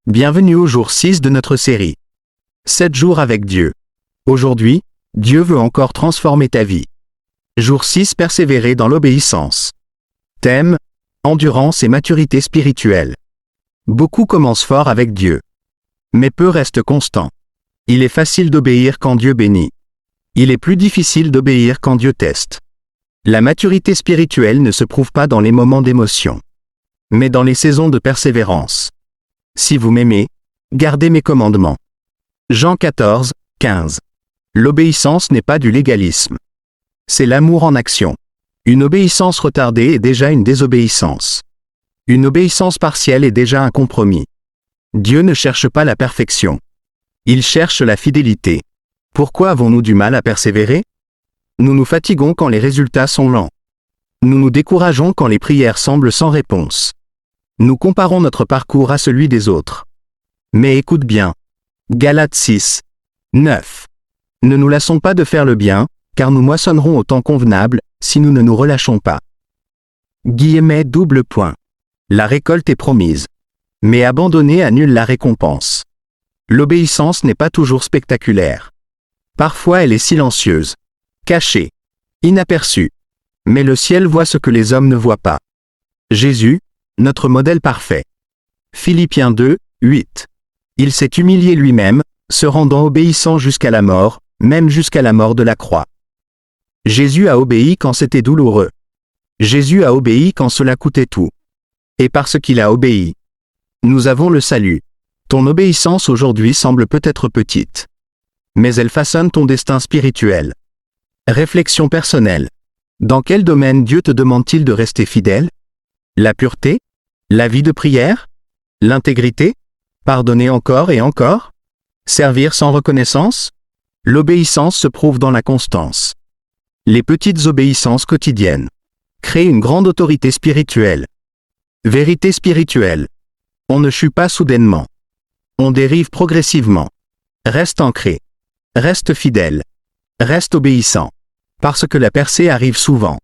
Bienvenue au jour 6 de notre série. 7 jours avec Dieu. Aujourd'hui, Dieu veut encore transformer ta vie. Jour 6, persévérer dans l'obéissance. Thème, endurance et maturité spirituelle. Beaucoup commencent fort avec Dieu. Mais peu restent constants. Il est facile d'obéir quand Dieu bénit. Il est plus difficile d'obéir quand Dieu teste. La maturité spirituelle ne se prouve pas dans les moments d'émotion, mais dans les saisons de persévérance. Si vous m'aimez, gardez mes commandements. Jean 14, 15. L'obéissance n'est pas du légalisme. C'est l'amour en action. Une obéissance retardée est déjà une désobéissance. Une obéissance partielle est déjà un compromis. Dieu ne cherche pas la perfection. Il cherche la fidélité. Pourquoi avons-nous du mal à persévérer? Nous nous fatiguons quand les résultats sont lents. Nous nous décourageons quand les prières semblent sans réponse. Nous comparons notre parcours à celui des autres. Mais écoute bien. Galates 6, 9. Ne nous lassons pas de faire le bien, car nous moissonnerons au temps convenable, si nous ne nous relâchons pas. La récolte est promise. Mais abandonner annule la récompense. L'obéissance n'est pas toujours spectaculaire. Parfois elle est silencieuse, cachée, inaperçue. Mais le ciel voit ce que les hommes ne voient pas. Jésus, notre modèle parfait. Philippiens 2, 8. Il s'est humilié lui-même, se rendant obéissant jusqu'à la mort, même jusqu'à la mort de la croix. Jésus a obéi quand c'était douloureux. Jésus a obéi quand cela coûtait tout. Et parce qu'il a obéi, nous avons le salut. Ton obéissance aujourd'hui semble peut-être petite, mais elle façonne ton destin spirituel. Réflexion personnelle. Dans quel domaine Dieu te demande-t-il de rester fidèle? La pureté? La vie de prière? L'intégrité? Pardonner encore et encore? Servir sans reconnaissance? L'obéissance se prouve dans la constance. Les petites obéissances quotidiennes créent une grande autorité spirituelle. Vérité spirituelle. On ne chute pas soudainement. On dérive progressivement. Reste ancré. Reste fidèle. Reste obéissant. Parce que la percée arrive souvent.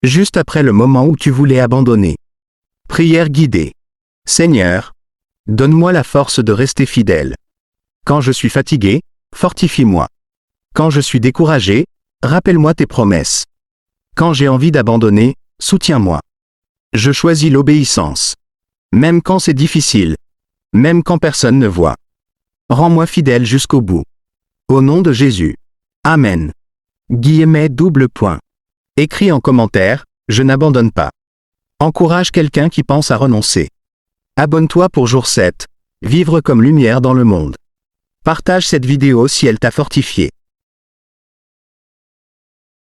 Juste après le moment où tu voulais abandonner. Prière guidée. Seigneur, donne-moi la force de rester fidèle. Quand je suis fatigué, fortifie-moi. Quand je suis découragé, rappelle-moi tes promesses. Quand j'ai envie d'abandonner, soutiens-moi. Je choisis l'obéissance. Même quand c'est difficile. Même quand personne ne voit. Rends-moi fidèle jusqu'au bout. Au nom de Jésus. Amen. Écris en commentaire, je n'abandonne pas. Encourage quelqu'un qui pense à renoncer. Abonne-toi pour jour 7. Vivre comme lumière dans le monde. Partage cette vidéo si elle t'a fortifié.